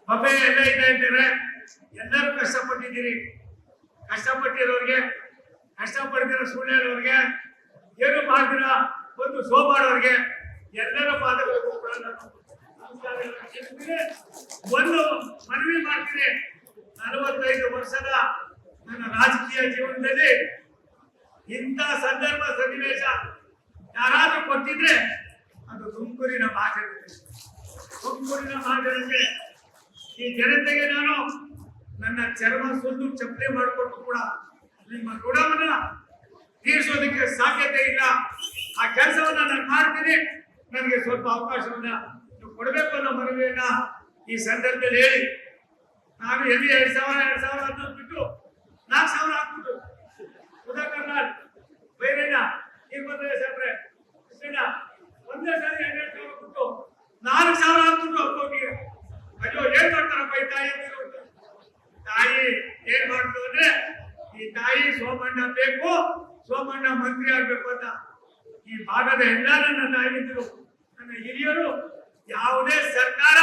Buffet ಎಲ್ಲ ಇದೆ ಇದ್ದಾರೆ. ಎಲ್ಲರೂ ಕಷ್ಟಪಟ್ಟಿದ್ದೀರಿ. ಕಷ್ಟಪಟ್ಟಿರೋರಿಗೆ, ಕಷ್ಟಪಡ್ತಿರೋ ಸುಳ್ಳಿರೋರಿಗೆ, ಏನು ಮಾಡ್ತೀರ ಒಂದು ಶೋ ಮಾಡೋರಿಗೆ ಎಲ್ಲರ ಪಾದಗಳು ಒಂದು ಮನವಿ ಮಾಡ್ತೀನಿ. 45 ವರ್ಷದ ನನ್ನ ರಾಜಕೀಯ ಜೀವನದಲ್ಲಿ ಇಂಥ ಸಂದರ್ಭ ಸನ್ನಿವೇಶ ಯಾರಾದ್ರೂ ಕೊಟ್ಟಿದ್ರೆ ಅದು ತುಮಕೂರಿನ ಭಾಷೆ. ತುಮಕೂರಿನ ಭಾಷೆಗೆ ಈ ಜನತೆಗೆ ನಾನು ನನ್ನ ಚರ್ಮ ಸುಲ್ಲು ಚಪ್ಪಲಿ ಮಾಡಿಕೊಟ್ಟು ಕೂಡ ನಿಮ್ಮ ಋಣವನ್ನ ತೀರಿಸೋದಕ್ಕೆ ಸಾಧ್ಯತೆ ಇಲ್ಲ. ಆ ಕೆಲಸವನ್ನ ನಾನು ಮಾಡ್ತೀನಿ. ನನಗೆ ಸ್ವಲ್ಪ ಅವಕಾಶವನ್ನ ಕೊಡಬೇಕು ಅನ್ನೋ ಮನವಿಯನ್ನ ಈ ಸಂದರ್ಭದಲ್ಲಿ ಹೇಳಿ, ನಾನು ಎಲ್ಲಿ 2,000 ಬಿಟ್ಟು 4,000 ಹಾಕ್ಬಿಟ್ಟು ಉದಾ ಕರ್ನಾಡ್ ಬೈರಣ್ಣ ಈಗ ಬಂದ್ರೆ ಸಾಬ್ರೆ ಕೃಷ್ಣ ಒಂದೇ ಸಾರಿ 2,000 ಬಿಟ್ಟು 4,000 ಹಾಕ್ಬಿಟ್ಟು ಹೋಗಿ ಅಯ್ಯೋ ಏನ್ ಮಾಡ್ತಾರಪ್ಪ ಈ ತಾಯಿ. ತಾಯಿ ಏನ್ ಮಾಡ್ತು ಅಂದ್ರೆ ಈ ತಾಯಿ ಸೋಮಣ್ಣ ಬೇಕು, ಸೋಮಣ್ಣ ಮಂತ್ರಿ ಆಗ್ಬೇಕು ಅಂತ ಈ ಭಾಗದ ಎಲ್ಲ ನನ್ನ ತಾಯಿದ್ರು, ನನ್ನ ಹಿರಿಯರು ಯಾವುದೇ ಸರ್ಕಾರ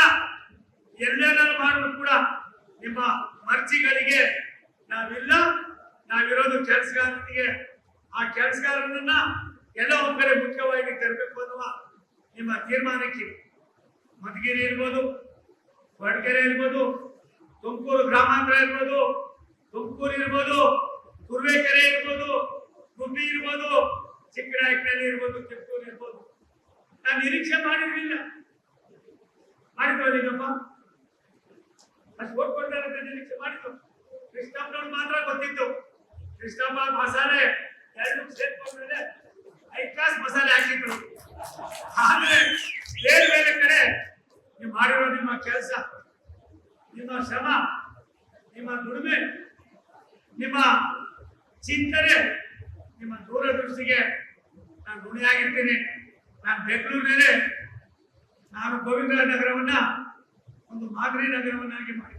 ಎಲ್ಲೇನಾದ್ರು ಮಾಡುವುದು ಕೂಡ ನಿಮ್ಮ ಮರ್ಜಿಗಳಿಗೆ ನಾವಿಲ್ಲ. ನಾವಿರೋದು ಕೆಲಸಗಾರನಿಗೆ. ಆ ಕೆಲಸಗಾರನನ್ನ ಎಲ್ಲ ಒಂದ್ ಕಡೆ ಮುಖ್ಯವಾಗಿ ತರಬೇಕು ಅನ್ನುವ ನಿಮ್ಮ ತೀರ್ಮಾನಕ್ಕೆ ಮಧುಗಿರಿ ಇರ್ಬೋದು, ವಡಗೆರೆ ಇರ್ಬೋದು, ತುಮಕೂರು ಗ್ರಾಮಾಂತರ ಇರ್ಬೋದು, ತುಮಕೂರು ಇರ್ಬೋದು, ತುರುವೇಕೆರೆ ಇರ್ಬೋದು, ಗುಬ್ಬಿ ಇರ್ಬೋದು, ಚಿಕ್ಕನಾಯಕನಹಳ್ಳಿ ಇರ್ಬೋದು, ಕಿತ್ತೂರು ಇರ್ಬೋದು. ನಾನು ನಿರೀಕ್ಷೆ ಮಾಡಿರ್ಲಿಲ್ಲ. ಮಾಡಿದ್ವಲ್ಲಪ್ಪ ಅಷ್ಟು ಓಟ್ ಕೊಡ್ತಾರೆ ಅಂತ ನಿರೀಕ್ಷೆ ಮಾಡಿದ್ದು. ಕೃಷ್ಣಪ್ಪನವ್ರು ಮಾತ್ರ ಗೊತ್ತಿತ್ತು. ಕೃಷ್ಣಪ್ಪ ಮಸಾಲೆ 2 ಸೇರ್ಕೊಂಡ್ಮೇಲೆ 5 ಕ್ಲಾಸ್ ಮಸಾಲೆ ಹಾಕಿದ್ರು. ಆದ್ರೆ ಬೇರೆ ಬೇರೆ ಕಡೆ ನೀವು ಮಾಡಿರೋ ನಿಮ್ಮ ಕೆಲಸ, ನಿಮ್ಮ ಶ್ರಮ, ನಿಮ್ಮ ದುಡಿಮೆ, ನಿಮ್ಮ ಚಿಂತನೆ, ನಿಮ್ಮ ದೂರದೃಷ್ಟಿಗೆ ನಾನು ಋಣಿಯಾಗಿರ್ತೀನಿ. ನಾನು ಬೆಂಗಳೂರಿನಲ್ಲಿ ನಾನು ಗೋವಿಂದ ನಗರವನ್ನ ಒಂದು ಮಾದರಿ ನಗರವನ್ನಾಗಿ ಮಾಡಿ